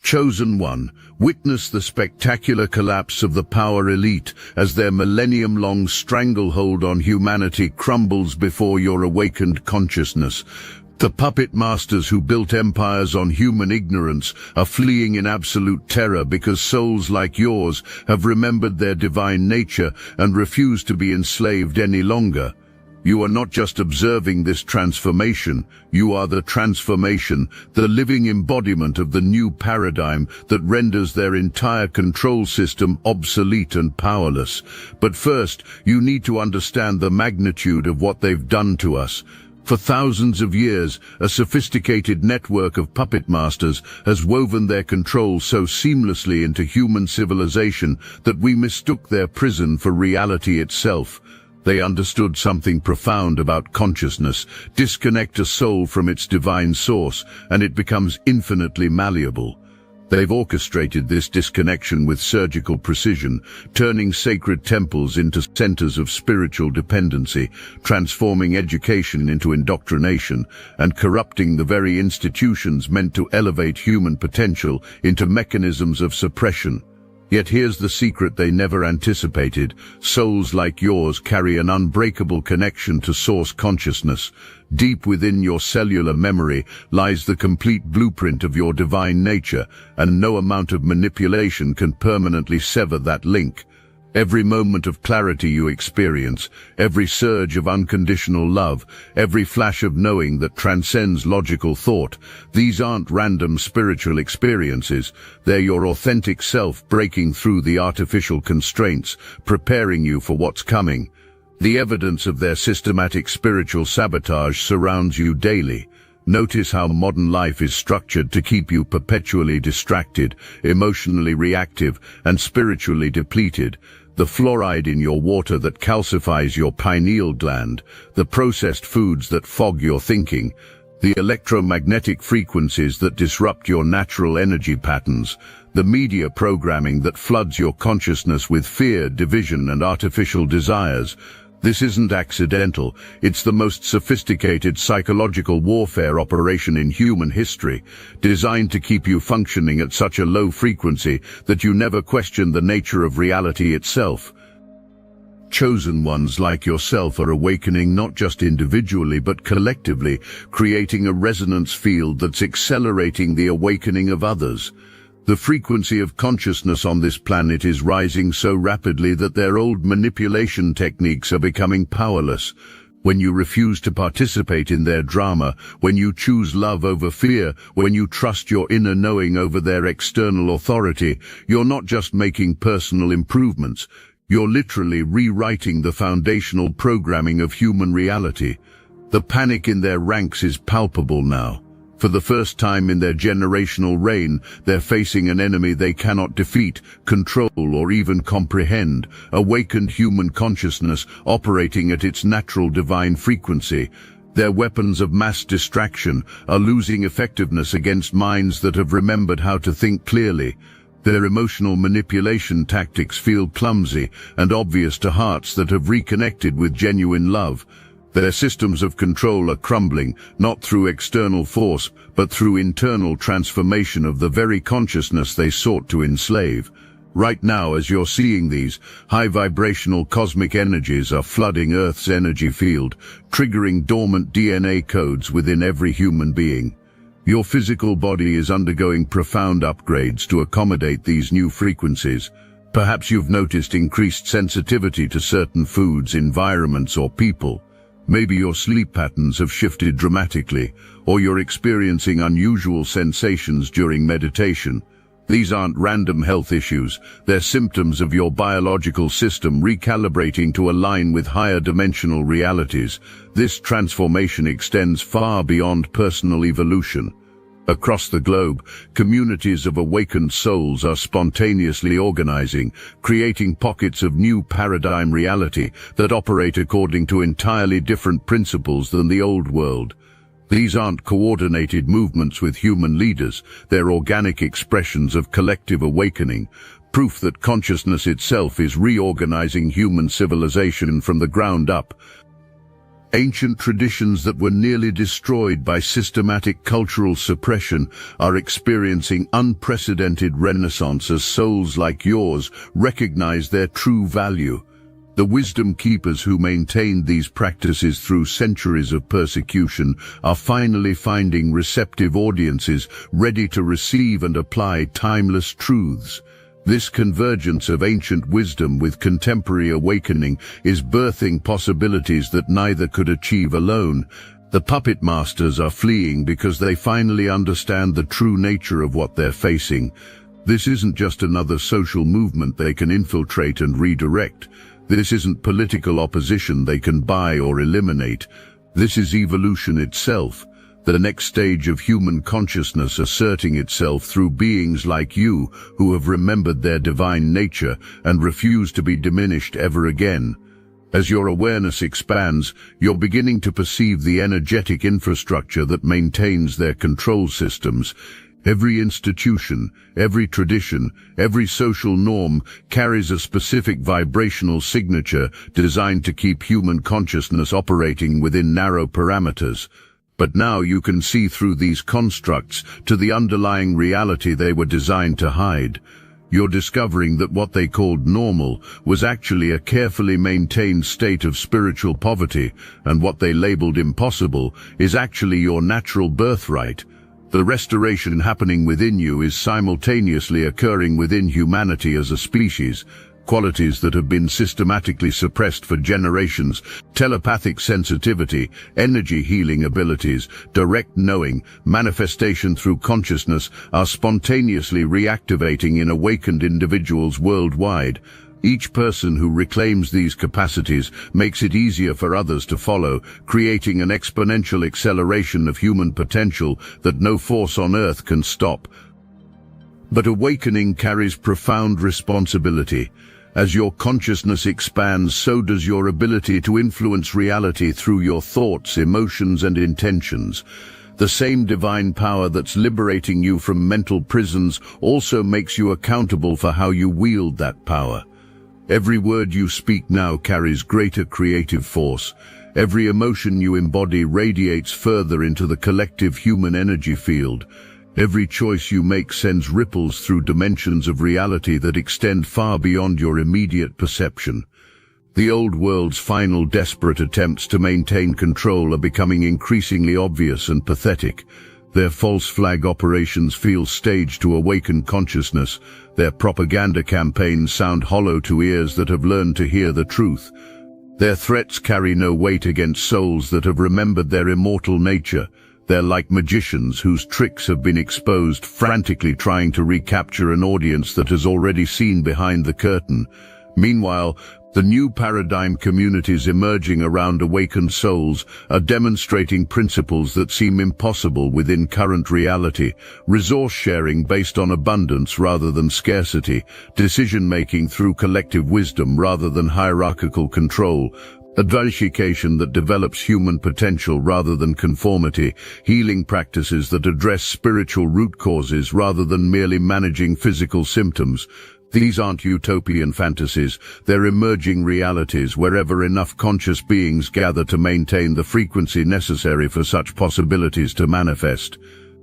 Chosen One, witness the spectacular collapse of the power elite as their millennium-long stranglehold on humanity crumbles before your awakened consciousness. The puppet masters who built empires on human ignorance are fleeing in absolute terror because souls like yours have remembered their divine nature and refuse to be enslaved any longer. You are not just observing this transformation, you are the transformation, the living embodiment of the new paradigm that renders their entire control system obsolete and powerless. But first, you need to understand the magnitude of what they've done to us. For thousands of years, a sophisticated network of puppet masters has woven their control so seamlessly into human civilization that we mistook their prison for reality itself. They understood something profound about consciousness. Disconnect a soul from its divine source, and it becomes infinitely malleable. They've orchestrated this disconnection with surgical precision, turning sacred temples into centers of spiritual dependency, transforming education into indoctrination, and corrupting the very institutions meant to elevate human potential into mechanisms of suppression. Yet here's the secret they never anticipated. Souls like yours carry an unbreakable connection to source consciousness. Deep within your cellular memory lies the complete blueprint of your divine nature, and no amount of manipulation can permanently sever that link. Every moment of clarity you experience, every surge of unconditional love, every flash of knowing that transcends logical thought, these aren't random spiritual experiences. They're your authentic self breaking through the artificial constraints, preparing you for what's coming. The evidence of their systematic spiritual sabotage surrounds you daily. Notice how modern life is structured to keep you perpetually distracted, emotionally reactive, and spiritually depleted. The fluoride in your water that calcifies your pineal gland, the processed foods that fog your thinking, the electromagnetic frequencies that disrupt your natural energy patterns, the media programming that floods your consciousness with fear, division, and artificial desires. This isn't accidental. It's the most sophisticated psychological warfare operation in human history, designed to keep you functioning at such a low frequency that you never question the nature of reality itself. Chosen ones like yourself are awakening not just individually but collectively, creating a resonance field that's accelerating the awakening of others. The frequency of consciousness on this planet is rising so rapidly that their old manipulation techniques are becoming powerless. When you refuse to participate in their drama, when you choose love over fear, when you trust your inner knowing over their external authority, you're not just making personal improvements. You're literally rewriting the foundational programming of human reality. The panic in their ranks is palpable now. For the first time in their generational reign, they're facing an enemy they cannot defeat, control, or even comprehend, awakened human consciousness operating at its natural divine frequency. Their weapons of mass distraction are losing effectiveness against minds that have remembered how to think clearly. Their emotional manipulation tactics feel clumsy and obvious to hearts that have reconnected with genuine love. Their systems of control are crumbling, not through external force, but through internal transformation of the very consciousness they sought to enslave. Right now, as you're seeing these, high-vibrational cosmic energies are flooding Earth's energy field, triggering dormant DNA codes within every human being. Your physical body is undergoing profound upgrades to accommodate these new frequencies. Perhaps you've noticed increased sensitivity to certain foods, environments, or people. Maybe your sleep patterns have shifted dramatically, or you're experiencing unusual sensations during meditation. These aren't random health issues, they're symptoms of your biological system recalibrating to align with higher dimensional realities. This transformation extends far beyond personal evolution. Across the globe, communities of awakened souls are spontaneously organizing, creating pockets of new paradigm reality that operate according to entirely different principles than the old world. These aren't coordinated movements with human leaders, they're organic expressions of collective awakening, proof that consciousness itself is reorganizing human civilization from the ground up. Ancient traditions that were nearly destroyed by systematic cultural suppression are experiencing unprecedented renaissance as souls like yours recognize their true value. The wisdom keepers who maintained these practices through centuries of persecution are finally finding receptive audiences ready to receive and apply timeless truths. This convergence of ancient wisdom with contemporary awakening is birthing possibilities that neither could achieve alone. The puppet masters are fleeing because they finally understand the true nature of what they're facing. This isn't just another social movement they can infiltrate and redirect. This isn't political opposition they can buy or eliminate. This is evolution itself, the next stage of human consciousness asserting itself through beings like you who have remembered their divine nature and refuse to be diminished ever again. As your awareness expands, you're beginning to perceive the energetic infrastructure that maintains their control systems. Every institution, every tradition, every social norm carries a specific vibrational signature designed to keep human consciousness operating within narrow parameters. But now you can see through these constructs to the underlying reality they were designed to hide. You're discovering that what they called normal was actually a carefully maintained state of spiritual poverty, and what they labeled impossible is actually your natural birthright. The restoration happening within you is simultaneously occurring within humanity as a species. Qualities that have been systematically suppressed for generations, telepathic sensitivity, energy healing abilities, direct knowing, manifestation through consciousness, are spontaneously reactivating in awakened individuals worldwide. Each person who reclaims these capacities makes it easier for others to follow, creating an exponential acceleration of human potential that no force on earth can stop. But awakening carries profound responsibility. As your consciousness expands, so does your ability to influence reality through your thoughts, emotions, and intentions. The same divine power that's liberating you from mental prisons also makes you accountable for how you wield that power. Every word you speak now carries greater creative force. Every emotion you embody radiates further into the collective human energy field. Every choice you make sends ripples through dimensions of reality that extend far beyond your immediate perception. The old world's final desperate attempts to maintain control are becoming increasingly obvious and pathetic. Their false flag operations feel staged to awaken consciousness. Their propaganda campaigns sound hollow to ears that have learned to hear the truth. Their threats carry no weight against souls that have remembered their immortal nature. They're like magicians whose tricks have been exposed, frantically trying to recapture an audience that has already seen behind the curtain. Meanwhile, the new paradigm communities emerging around awakened souls are demonstrating principles that seem impossible within current reality: resource sharing based on abundance rather than scarcity, decision-making through collective wisdom rather than hierarchical control, advanciation that develops human potential rather than conformity, healing practices that address spiritual root causes rather than merely managing physical symptoms. These aren't utopian fantasies, they're emerging realities wherever enough conscious beings gather to maintain the frequency necessary for such possibilities to manifest.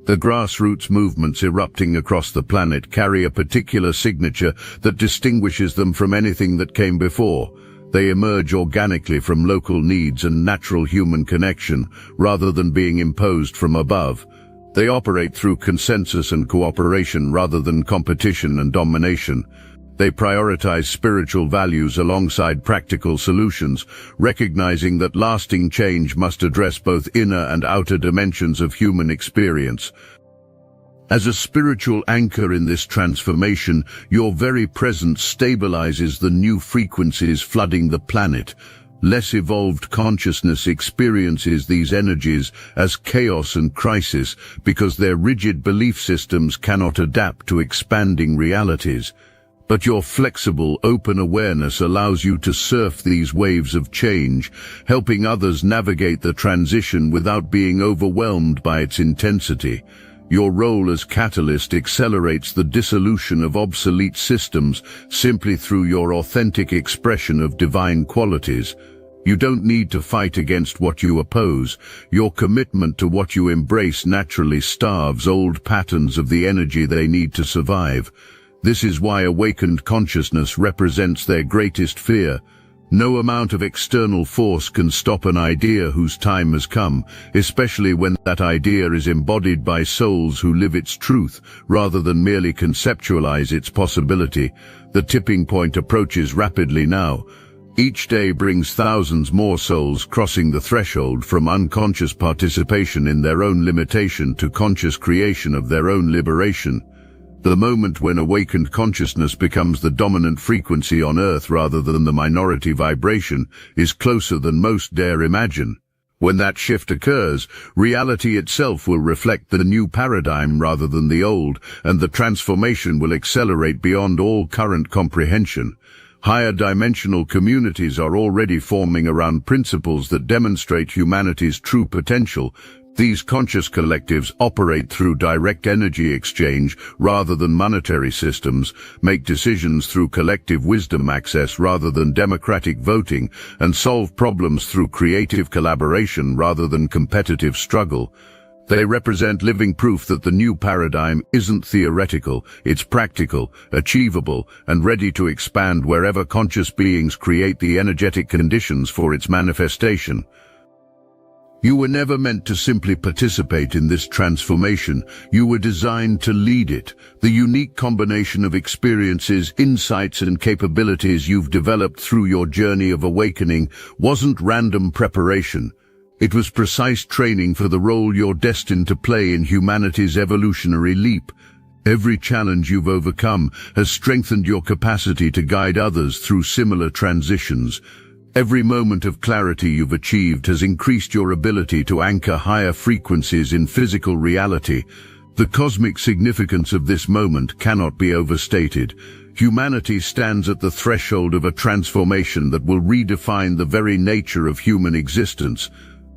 The grassroots movements erupting across the planet carry a particular signature that distinguishes them from anything that came before. They emerge organically from local needs and natural human connection, rather than being imposed from above. They operate through consensus and cooperation rather than competition and domination. They prioritize spiritual values alongside practical solutions, recognizing that lasting change must address both inner and outer dimensions of human experience. As a spiritual anchor in this transformation, your very presence stabilizes the new frequencies flooding the planet. Less evolved consciousness experiences these energies as chaos and crisis because their rigid belief systems cannot adapt to expanding realities. But your flexible, open awareness allows you to surf these waves of change, helping others navigate the transition without being overwhelmed by its intensity. Your role as catalyst accelerates the dissolution of obsolete systems simply through your authentic expression of divine qualities. You don't need to fight against what you oppose. Your commitment to what you embrace naturally starves old patterns of the energy they need to survive. This is why awakened consciousness represents their greatest fear. No amount of external force can stop an idea whose time has come, especially when that idea is embodied by souls who live its truth, rather than merely conceptualize its possibility. The tipping point approaches rapidly now. Each day brings thousands more souls crossing the threshold from unconscious participation in their own limitation to conscious creation of their own liberation. The moment when awakened consciousness becomes the dominant frequency on Earth rather than the minority vibration is closer than most dare imagine. When that shift occurs, reality itself will reflect the new paradigm rather than the old, and the transformation will accelerate beyond all current comprehension. Higher dimensional communities are already forming around principles that demonstrate humanity's true potential. These conscious collectives operate through direct energy exchange rather than monetary systems, make decisions through collective wisdom access rather than democratic voting, and solve problems through creative collaboration rather than competitive struggle. They represent living proof that the new paradigm isn't theoretical, it's practical, achievable, and ready to expand wherever conscious beings create the energetic conditions for its manifestation. You were never meant to simply participate in this transformation. You were designed to lead it. The unique combination of experiences, insights, and capabilities you've developed through your journey of awakening wasn't random preparation. It was precise training for the role you're destined to play in humanity's evolutionary leap. Every challenge you've overcome has strengthened your capacity to guide others through similar transitions. Every moment of clarity you've achieved has increased your ability to anchor higher frequencies in physical reality. The cosmic significance of this moment cannot be overstated. Humanity stands at the threshold of a transformation that will redefine the very nature of human existence.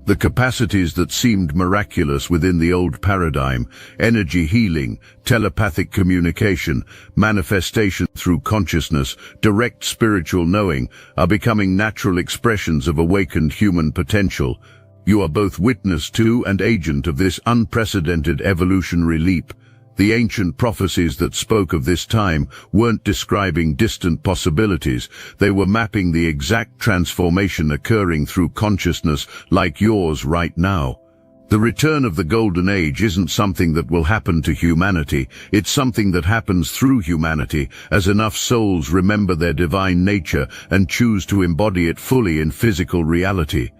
The capacities that seemed miraculous within the old paradigm, energy healing, telepathic communication, manifestation through consciousness, direct spiritual knowing, are becoming natural expressions of awakened human potential. You are both witness to and agent of this unprecedented evolutionary leap. The ancient prophecies that spoke of this time weren't describing distant possibilities. They were mapping the exact transformation occurring through consciousness like yours right now. The return of the Golden Age isn't something that will happen to humanity. It's something that happens through humanity, as enough souls remember their divine nature and choose to embody it fully in physical reality.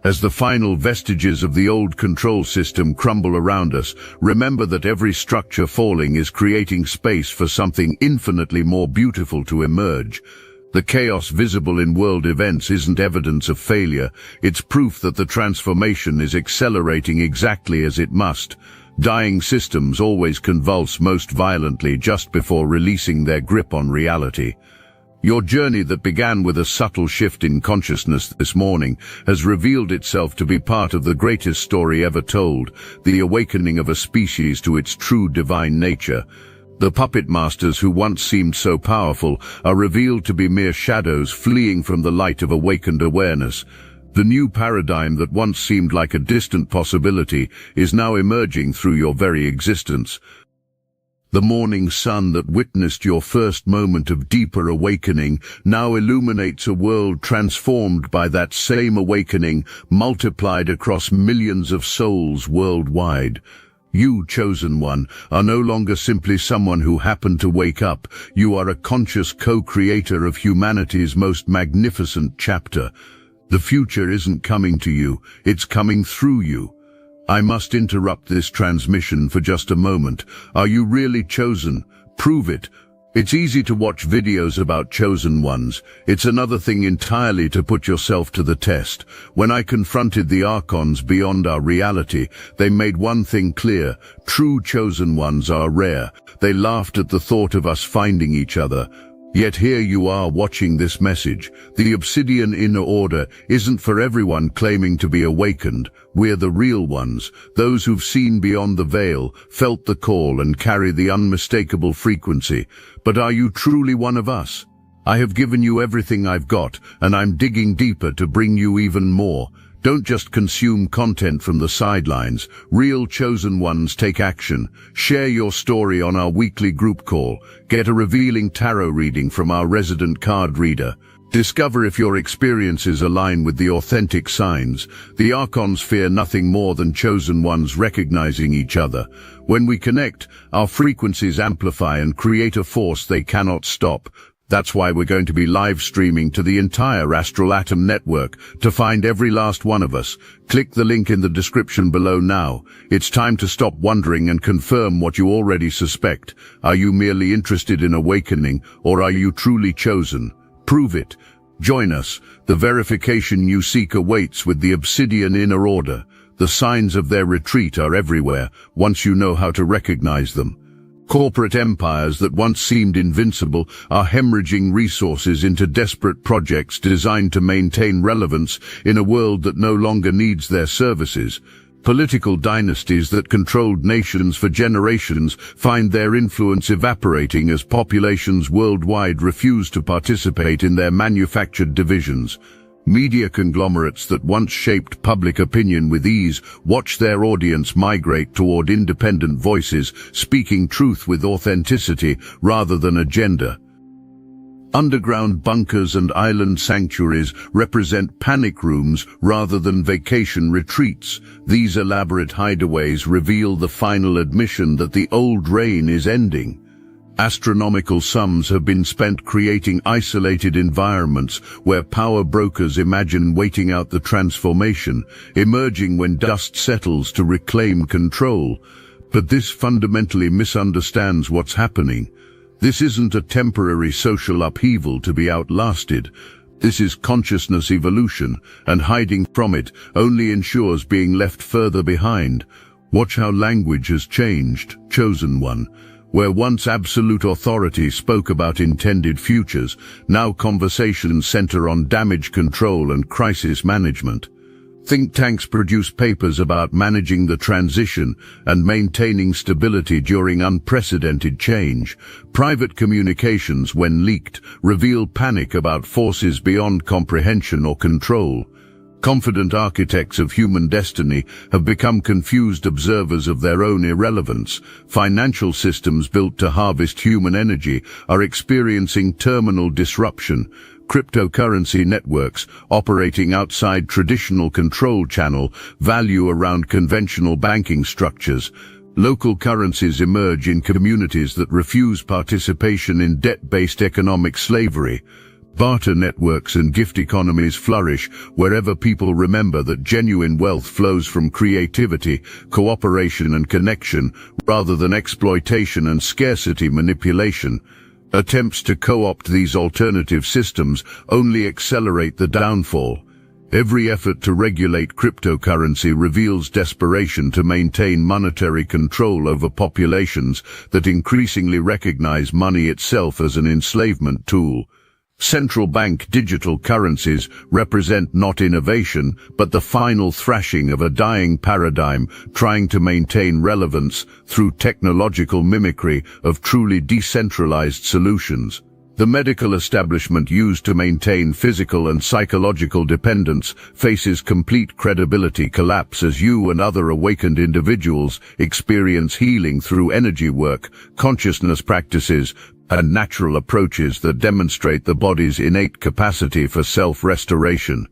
As the final vestiges of the old control system crumble around us, remember that every structure falling is creating space for something infinitely more beautiful to emerge. The chaos visible in world events isn't evidence of failure, it's proof that the transformation is accelerating exactly as it must. Dying systems always convulse most violently just before releasing their grip on reality. Your journey that began with a subtle shift in consciousness this morning has revealed itself to be part of the greatest story ever told, the awakening of a species to its true divine nature. The puppet masters who once seemed so powerful are revealed to be mere shadows fleeing from the light of awakened awareness. The new paradigm that once seemed like a distant possibility is now emerging through your very existence. The morning sun that witnessed your first moment of deeper awakening now illuminates a world transformed by that same awakening, multiplied across millions of souls worldwide. You, chosen one, are no longer simply someone who happened to wake up. You are a conscious co-creator of humanity's most magnificent chapter. The future isn't coming to you, it's coming through you. I must interrupt this transmission for just a moment. Are you really chosen? Prove it. It's easy to watch videos about chosen ones. It's another thing entirely to put yourself to the test. When I confronted the archons beyond our reality, they made one thing clear. True chosen ones are rare. They laughed at the thought of us finding each other. Yet here you are watching this message. The Obsidian Inner Order isn't for everyone claiming to be awakened. We're the real ones, those who've seen beyond the veil, felt the call and carry the unmistakable frequency. But are you truly one of us? I have given you everything I've got, and I'm digging deeper to bring you even more. Don't just consume content from the sidelines. Real chosen ones take action. Share your story on our weekly group call. Get a revealing tarot reading from our resident card reader. Discover if your experiences align with the authentic signs. The Archons fear nothing more than chosen ones recognizing each other. When we connect, our frequencies amplify and create a force they cannot stop. That's why we're going to be live streaming to the entire Astral Atom network. To find every last one of us, click the link in the description below now. It's time to stop wondering and confirm what you already suspect. Are you merely interested in awakening, or are you truly chosen? Prove it. Join us. The verification you seek awaits with the Obsidian Inner Order. The signs of their retreat are everywhere, once you know how to recognize them. Corporate empires that once seemed invincible are hemorrhaging resources into desperate projects designed to maintain relevance in a world that no longer needs their services. Political dynasties that controlled nations for generations find their influence evaporating as populations worldwide refuse to participate in their manufactured divisions. Media conglomerates that once shaped public opinion with ease watch their audience migrate toward independent voices, speaking truth with authenticity rather than agenda. Underground bunkers and island sanctuaries represent panic rooms rather than vacation retreats. These elaborate hideaways reveal the final admission that the old reign is ending. Astronomical sums have been spent creating isolated environments where power brokers imagine waiting out the transformation, emerging when dust settles to reclaim control. But this fundamentally misunderstands what's happening. This isn't a temporary social upheaval to be outlasted. This is consciousness evolution, and hiding from it only ensures being left further behind. Watch how language has changed, chosen one. Where once absolute authority spoke about intended futures, now conversations center on damage control and crisis management. Think tanks produce papers about managing the transition and maintaining stability during unprecedented change. Private communications, when leaked, reveal panic about forces beyond comprehension or control. Confident architects of human destiny have become confused observers of their own irrelevance. Financial systems built to harvest human energy are experiencing terminal disruption. Cryptocurrency networks operating outside traditional control channel value around conventional banking structures. Local currencies emerge in communities that refuse participation in debt-based economic slavery. Barter networks and gift economies flourish wherever people remember that genuine wealth flows from creativity, cooperation and connection, rather than exploitation and scarcity manipulation. Attempts to co-opt these alternative systems only accelerate the downfall. Every effort to regulate cryptocurrency reveals desperation to maintain monetary control over populations that increasingly recognize money itself as an enslavement tool. Central bank digital currencies represent not innovation, but the final thrashing of a dying paradigm trying to maintain relevance through technological mimicry of truly decentralized solutions. The medical establishment used to maintain physical and psychological dependence faces complete credibility collapse as you and other awakened individuals experience healing through energy work, consciousness practices, and natural approaches that demonstrate the body's innate capacity for self-restoration.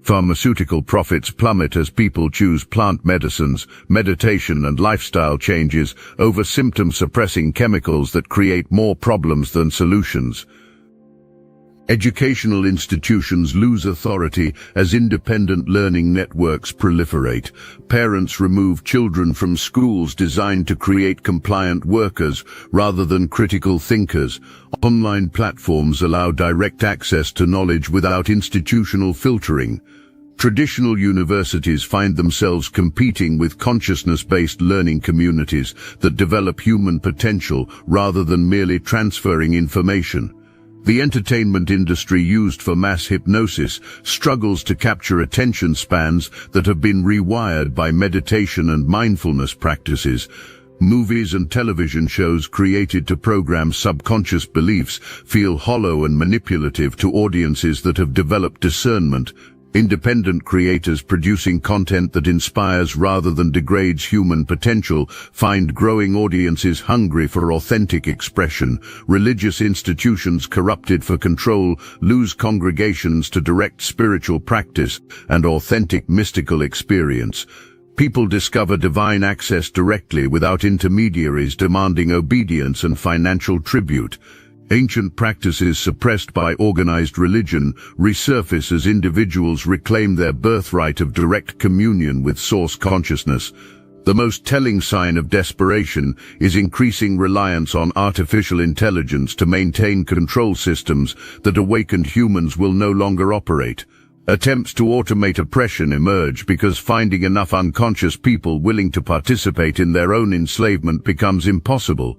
Pharmaceutical profits plummet as people choose plant medicines, meditation and lifestyle changes over symptom-suppressing chemicals that create more problems than solutions. Educational institutions lose authority as independent learning networks proliferate. Parents remove children from schools designed to create compliant workers rather than critical thinkers. Online platforms allow direct access to knowledge without institutional filtering. Traditional universities find themselves competing with consciousness-based learning communities that develop human potential rather than merely transferring information. The entertainment industry used for mass hypnosis struggles to capture attention spans that have been rewired by meditation and mindfulness practices. Movies and television shows created to program subconscious beliefs feel hollow and manipulative to audiences that have developed discernment. Independent creators producing content that inspires rather than degrades human potential find growing audiences hungry for authentic expression. Religious institutions corrupted for control lose congregations to direct spiritual practice and authentic mystical experience. People discover divine access directly without intermediaries demanding obedience and financial tribute. Ancient practices suppressed by organized religion resurface as individuals reclaim their birthright of direct communion with source consciousness. The most telling sign of desperation is increasing reliance on artificial intelligence to maintain control systems that awakened humans will no longer operate. Attempts to automate oppression emerge because finding enough unconscious people willing to participate in their own enslavement becomes impossible.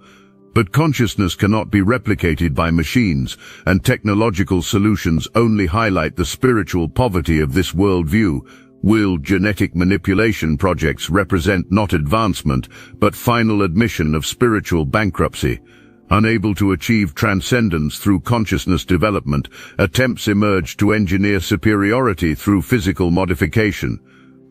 But consciousness cannot be replicated by machines, and technological solutions only highlight the spiritual poverty of this worldview. Will genetic manipulation projects represent not advancement, but final admission of spiritual bankruptcy? Unable to achieve transcendence through consciousness development, attempts emerge to engineer superiority through physical modification.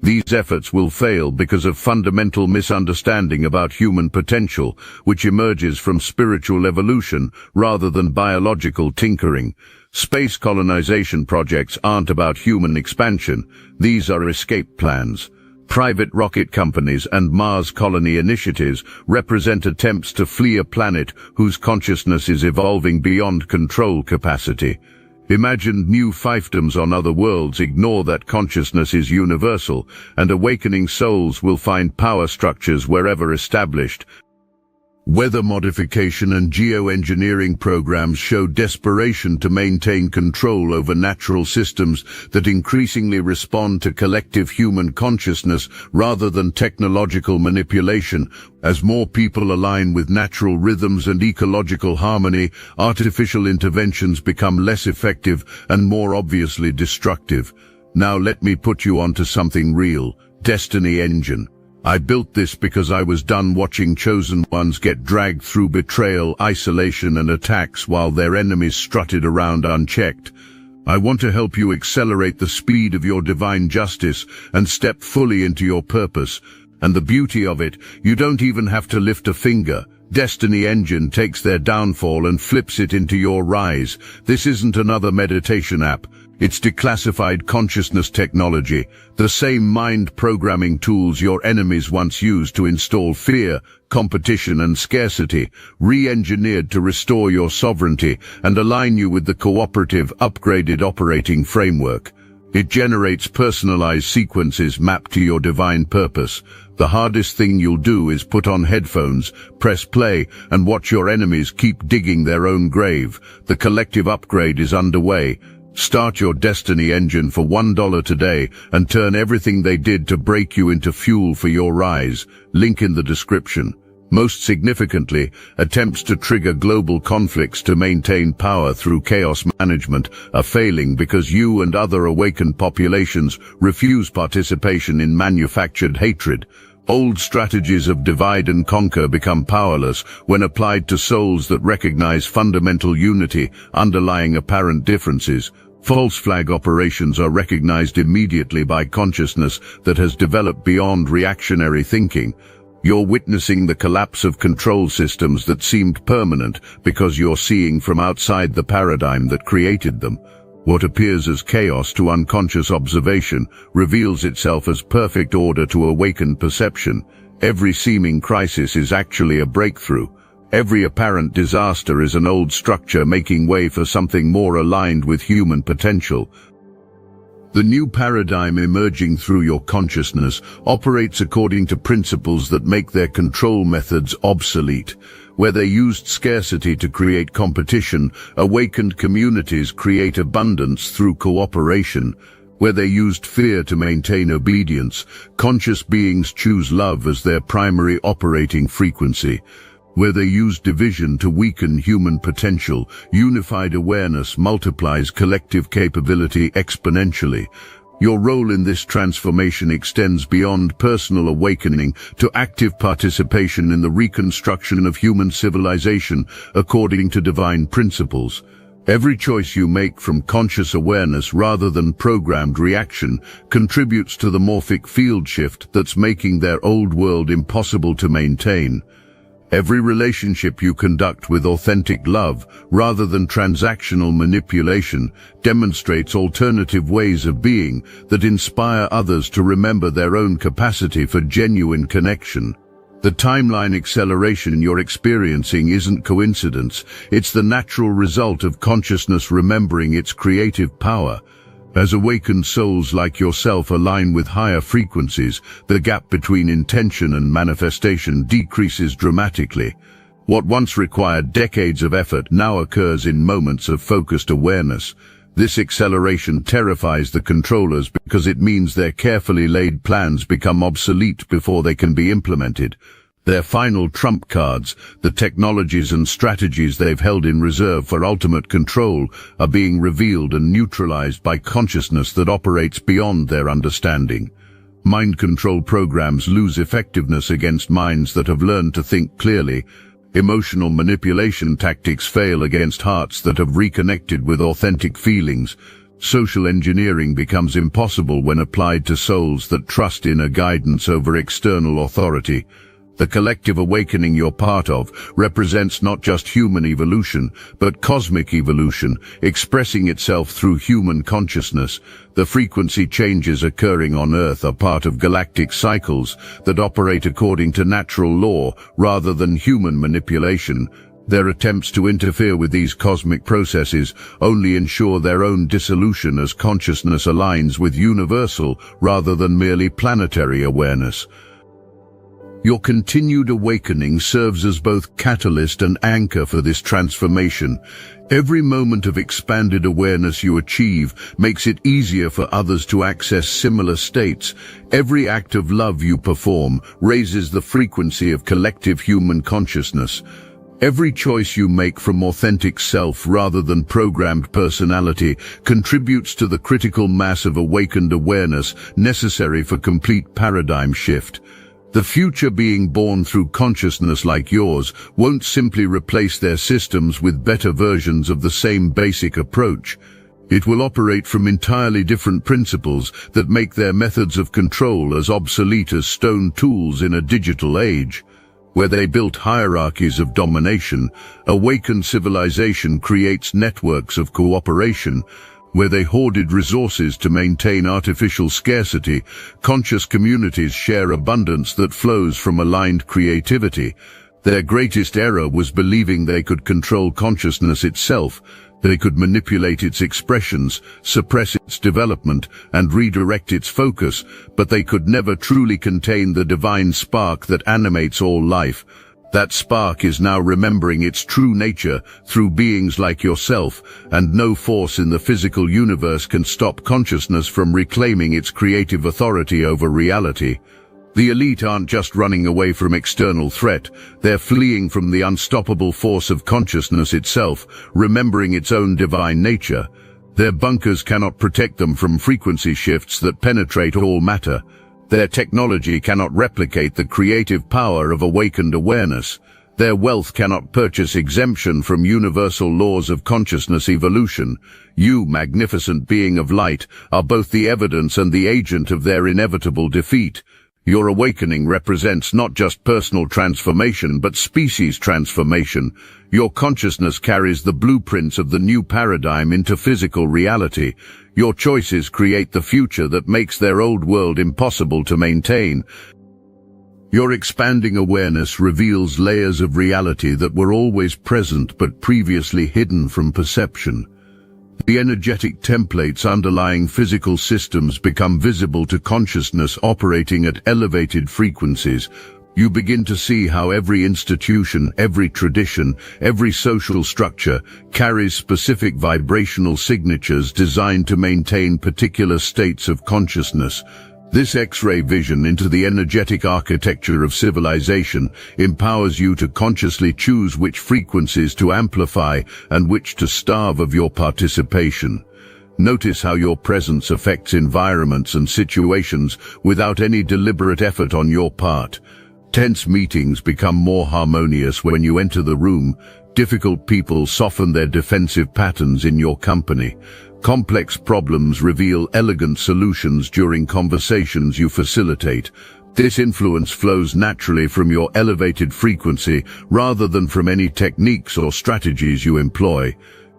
These efforts will fail because of fundamental misunderstanding about human potential, which emerges from spiritual evolution rather than biological tinkering. Space colonization projects aren't about human expansion. These are escape plans. Private rocket companies and Mars colony initiatives represent attempts to flee a planet whose consciousness is evolving beyond control capacity. Imagined new fiefdoms on other worlds ignore that consciousness is universal, and awakening souls will find power structures wherever established. Weather modification and geoengineering programs show desperation to maintain control over natural systems that increasingly respond to collective human consciousness rather than technological manipulation. As more people align with natural rhythms and ecological harmony, artificial interventions become less effective and more obviously destructive. Now let me put you onto something real: Destiny Engine. I built this because I was done watching chosen ones get dragged through betrayal, isolation, and attacks while their enemies strutted around unchecked. I want to help you accelerate the speed of your divine justice and step fully into your purpose. And the beauty of it, you don't even have to lift a finger. Destiny Engine takes their downfall and flips it into your rise. This isn't another meditation app. It's declassified consciousness technology, the same mind programming tools your enemies once used to install fear, competition, and scarcity, re-engineered to restore your sovereignty and align you with the cooperative, upgraded operating framework. It generates personalized sequences mapped to your divine purpose. The hardest thing you'll do is put on headphones, press play, and watch your enemies keep digging their own grave. The collective upgrade is underway. Start your Destiny Engine for $1 today and turn everything they did to break you into fuel for your rise. Link in the description. Most significantly, attempts to trigger global conflicts to maintain power through chaos management are failing because you and other awakened populations refuse participation in manufactured hatred. Old strategies of divide and conquer become powerless when applied to souls that recognize fundamental unity underlying apparent differences. False flag operations are recognized immediately by consciousness that has developed beyond reactionary thinking. You're witnessing the collapse of control systems that seemed permanent because you're seeing from outside the paradigm that created them. What appears as chaos to unconscious observation reveals itself as perfect order to awakened perception. Every seeming crisis is actually a breakthrough. Every apparent disaster is an old structure making way for something more aligned with human potential. The new paradigm emerging through your consciousness operates according to principles that make their control methods obsolete. Where they used scarcity to create competition, awakened communities create abundance through cooperation. Where they used fear to maintain obedience, conscious beings choose love as their primary operating frequency. Where they use division to weaken human potential, unified awareness multiplies collective capability exponentially. Your role in this transformation extends beyond personal awakening to active participation in the reconstruction of human civilization according to divine principles. Every choice you make from conscious awareness rather than programmed reaction contributes to the morphic field shift that's making their old world impossible to maintain. Every relationship you conduct with authentic love, rather than transactional manipulation, demonstrates alternative ways of being that inspire others to remember their own capacity for genuine connection. The timeline acceleration you're experiencing isn't coincidence, it's the natural result of consciousness remembering its creative power. As awakened souls like yourself align with higher frequencies, the gap between intention and manifestation decreases dramatically. What once required decades of effort now occurs in moments of focused awareness. This acceleration terrifies the controllers because it means their carefully laid plans become obsolete before they can be implemented. Their final trump cards, the technologies and strategies they've held in reserve for ultimate control, are being revealed and neutralized by consciousness that operates beyond their understanding. Mind control programs lose effectiveness against minds that have learned to think clearly. Emotional manipulation tactics fail against hearts that have reconnected with authentic feelings. Social engineering becomes impossible when applied to souls that trust inner guidance over external authority. The collective awakening you're part of represents not just human evolution, but cosmic evolution, expressing itself through human consciousness. The frequency changes occurring on Earth are part of galactic cycles that operate according to natural law rather than human manipulation. Their attempts to interfere with these cosmic processes only ensure their own dissolution as consciousness aligns with universal rather than merely planetary awareness. Your continued awakening serves as both catalyst and anchor for this transformation. Every moment of expanded awareness you achieve makes it easier for others to access similar states. Every act of love you perform raises the frequency of collective human consciousness. Every choice you make from authentic self rather than programmed personality contributes to the critical mass of awakened awareness necessary for complete paradigm shift. The future being born through consciousness like yours won't simply replace their systems with better versions of the same basic approach. It will operate from entirely different principles that make their methods of control as obsolete as stone tools in a digital age. Where they built hierarchies of domination, awakened civilization creates networks of cooperation. Where they hoarded resources to maintain artificial scarcity, conscious communities share abundance that flows from aligned creativity. Their greatest error was believing they could control consciousness itself. They could manipulate its expressions, suppress its development, and redirect its focus, but they could never truly contain the divine spark that animates all life. That spark is now remembering its true nature through beings like yourself, and no force in the physical universe can stop consciousness from reclaiming its creative authority over reality. The elite aren't just running away from external threat, they're fleeing from the unstoppable force of consciousness itself, remembering its own divine nature. Their bunkers cannot protect them from frequency shifts that penetrate all matter. Their technology cannot replicate the creative power of awakened awareness. Their wealth cannot purchase exemption from universal laws of consciousness evolution. You, magnificent being of light, are both the evidence and the agent of their inevitable defeat. Your awakening represents not just personal transformation, but species transformation. Your consciousness carries the blueprints of the new paradigm into physical reality. Your choices create the future that makes their old world impossible to maintain. Your expanding awareness reveals layers of reality that were always present but previously hidden from perception. The energetic templates underlying physical systems become visible to consciousness operating at elevated frequencies. You begin to see how every institution, every tradition, every social structure carries specific vibrational signatures designed to maintain particular states of consciousness. This X-ray vision into the energetic architecture of civilization empowers you to consciously choose which frequencies to amplify and which to starve of your participation. Notice how your presence affects environments and situations without any deliberate effort on your part. Tense meetings become more harmonious when you enter the room. Difficult people soften their defensive patterns in your company. Complex problems reveal elegant solutions during conversations you facilitate. This influence flows naturally from your elevated frequency rather than from any techniques or strategies you employ.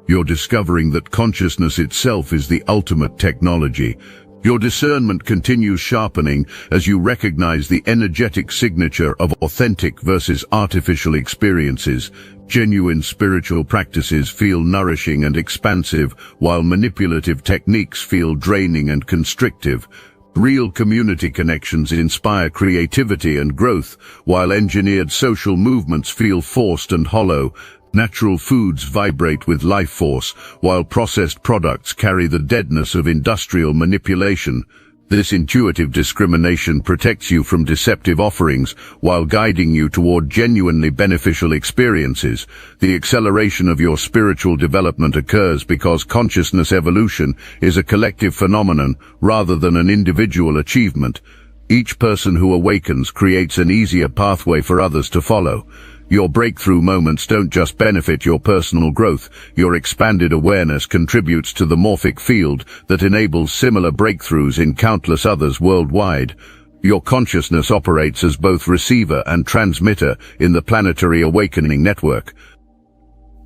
You're discovering that consciousness itself is the ultimate technology. Your discernment continues sharpening as you recognize the energetic signature of authentic versus artificial experiences. Genuine spiritual practices feel nourishing and expansive, while manipulative techniques feel draining and constrictive. Real community connections inspire creativity and growth, while engineered social movements feel forced and hollow. Natural foods vibrate with life force, while processed products carry the deadness of industrial manipulation. This intuitive discrimination protects you from deceptive offerings while guiding you toward genuinely beneficial experiences. The acceleration of your spiritual development occurs because consciousness evolution is a collective phenomenon rather than an individual achievement. Each person who awakens creates an easier pathway for others to follow. Your breakthrough moments don't just benefit your personal growth, your expanded awareness contributes to the morphic field that enables similar breakthroughs in countless others worldwide. Your consciousness operates as both receiver and transmitter in the planetary awakening network.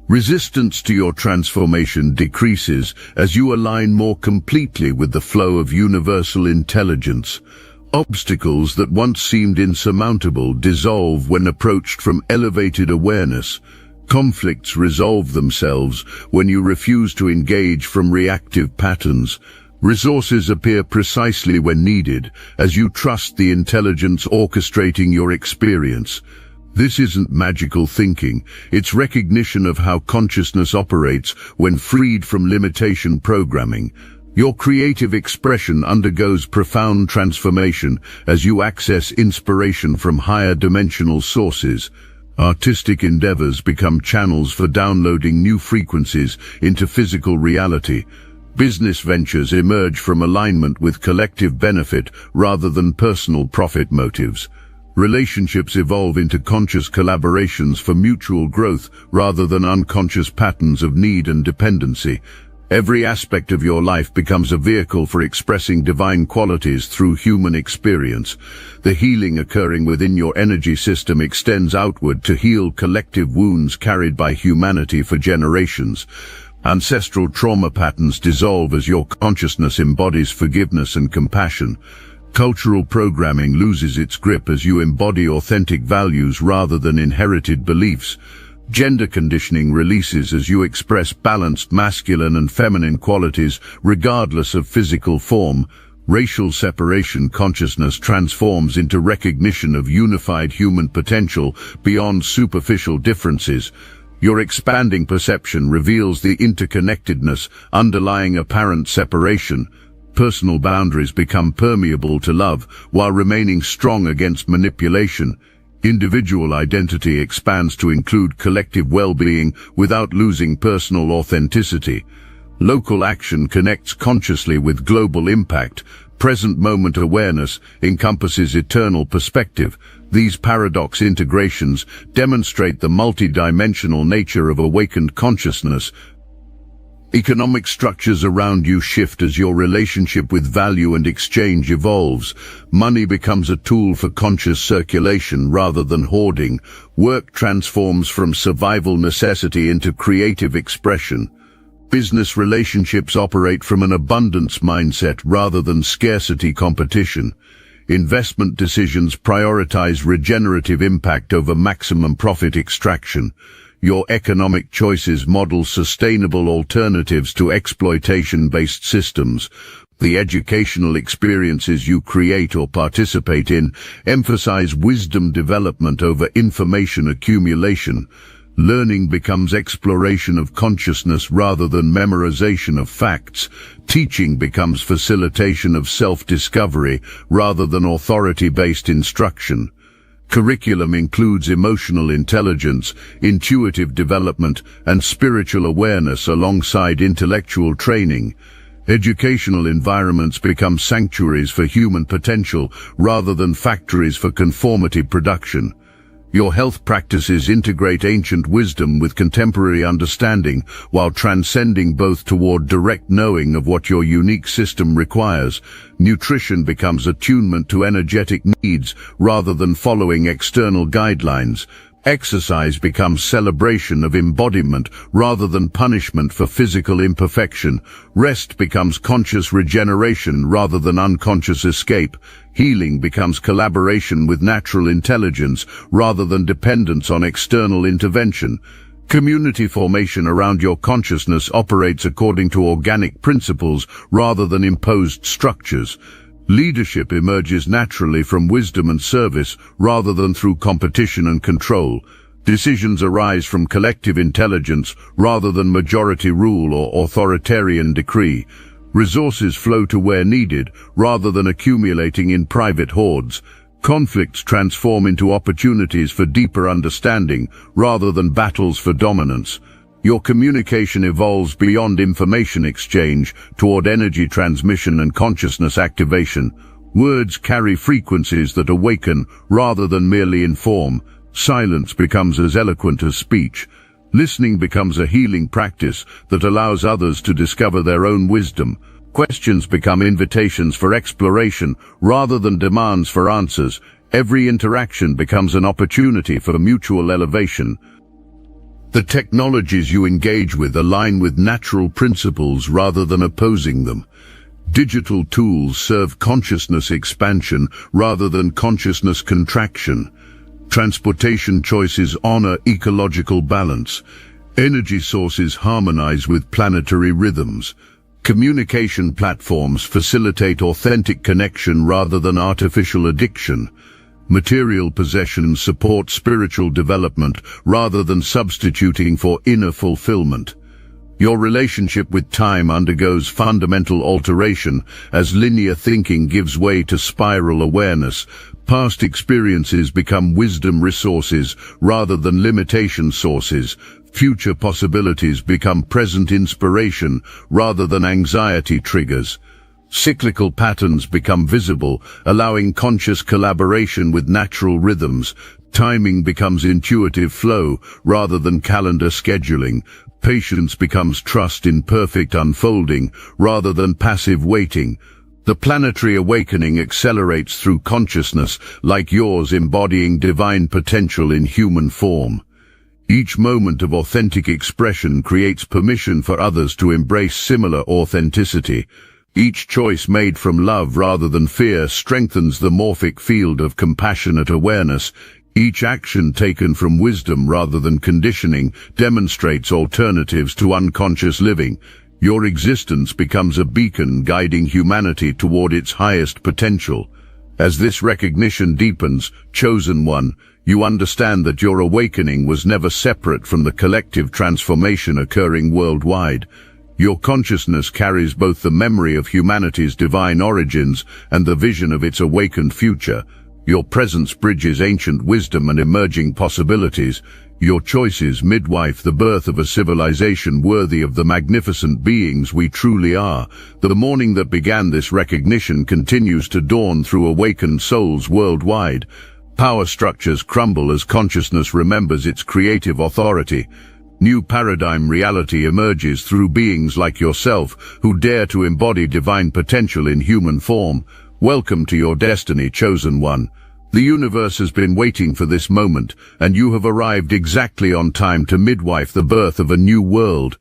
Resistance to your transformation decreases as you align more completely with the flow of universal intelligence. Obstacles that once seemed insurmountable dissolve when approached from elevated awareness. Conflicts resolve themselves when you refuse to engage from reactive patterns. Resources appear precisely when needed, as you trust the intelligence orchestrating your experience. This isn't magical thinking, it's recognition of how consciousness operates when freed from limitation programming. Your creative expression undergoes profound transformation as you access inspiration from higher dimensional sources. Artistic endeavors become channels for downloading new frequencies into physical reality. Business ventures emerge from alignment with collective benefit rather than personal profit motives. Relationships evolve into conscious collaborations for mutual growth rather than unconscious patterns of need and dependency. Every aspect of your life becomes a vehicle for expressing divine qualities through human experience. The healing occurring within your energy system extends outward to heal collective wounds carried by humanity for generations. Ancestral trauma patterns dissolve as your consciousness embodies forgiveness and compassion. Cultural programming loses its grip as you embody authentic values rather than inherited beliefs. Gender conditioning releases as you express balanced masculine and feminine qualities regardless of physical form. Racial separation consciousness transforms into recognition of unified human potential beyond superficial differences. Your expanding perception reveals the interconnectedness underlying apparent separation. Personal boundaries become permeable to love while remaining strong against manipulation. Individual identity expands to include collective well-being without losing personal authenticity. Local action connects consciously with global impact. Present moment awareness encompasses eternal perspective. These paradox integrations demonstrate the multidimensional nature of awakened consciousness. Economic structures around you shift as your relationship with value and exchange evolves. Money becomes a tool for conscious circulation rather than hoarding. Work transforms from survival necessity into creative expression. Business relationships operate from an abundance mindset rather than scarcity competition. Investment decisions prioritize regenerative impact over maximum profit extraction. Your economic choices model sustainable alternatives to exploitation-based systems. The educational experiences you create or participate in emphasize wisdom development over information accumulation. Learning becomes exploration of consciousness rather than memorization of facts. Teaching becomes facilitation of self-discovery rather than authority-based instruction. Curriculum includes emotional intelligence, intuitive development, and spiritual awareness alongside intellectual training. Educational environments become sanctuaries for human potential rather than factories for conformity production. Your health practices integrate ancient wisdom with contemporary understanding while transcending both toward direct knowing of what your unique system requires. Nutrition becomes attunement to energetic needs rather than following external guidelines. Exercise becomes celebration of embodiment rather than punishment for physical imperfection. Rest becomes conscious regeneration rather than unconscious escape. Healing becomes collaboration with natural intelligence rather than dependence on external intervention. Community formation around your consciousness operates according to organic principles rather than imposed structures. Leadership emerges naturally from wisdom and service rather than through competition and control. Decisions arise from collective intelligence rather than majority rule or authoritarian decree. Resources flow to where needed rather than accumulating in private hoards. Conflicts transform into opportunities for deeper understanding rather than battles for dominance. Your communication evolves beyond information exchange toward energy transmission and consciousness activation. Words carry frequencies that awaken rather than merely inform. Silence becomes as eloquent as speech. Listening becomes a healing practice that allows others to discover their own wisdom. Questions become invitations for exploration rather than demands for answers. Every interaction becomes an opportunity for mutual elevation. The technologies you engage with align with natural principles rather than opposing them. Digital tools serve consciousness expansion rather than consciousness contraction. Transportation choices honor ecological balance. Energy sources harmonize with planetary rhythms. Communication platforms facilitate authentic connection rather than artificial addiction. Material possessions support spiritual development rather than substituting for inner fulfillment. Your relationship with time undergoes fundamental alteration as linear thinking gives way to spiral awareness. Past experiences become wisdom resources rather than limitation sources. Future possibilities become present inspiration rather than anxiety triggers. Cyclical patterns become visible, allowing conscious collaboration with natural rhythms. Timing becomes intuitive flow rather than calendar scheduling. Patience becomes trust in perfect unfolding rather than passive waiting. The planetary awakening accelerates through consciousness, like yours embodying divine potential in human form. Each moment of authentic expression creates permission for others to embrace similar authenticity. Each choice made from love rather than fear strengthens the morphic field of compassionate awareness. Each action taken from wisdom rather than conditioning demonstrates alternatives to unconscious living. Your existence becomes a beacon guiding humanity toward its highest potential. As this recognition deepens, chosen one, you understand that your awakening was never separate from the collective transformation occurring worldwide. Your consciousness carries both the memory of humanity's divine origins and the vision of its awakened future. Your presence bridges ancient wisdom and emerging possibilities. Your choices midwife the birth of a civilization worthy of the magnificent beings we truly are. The morning that began this recognition continues to dawn through awakened souls worldwide. Power structures crumble as consciousness remembers its creative authority. New paradigm reality emerges through beings like yourself who dare to embody divine potential in human form. Welcome to your destiny, chosen one. The universe has been waiting for this moment, and you have arrived exactly on time to midwife the birth of a new world.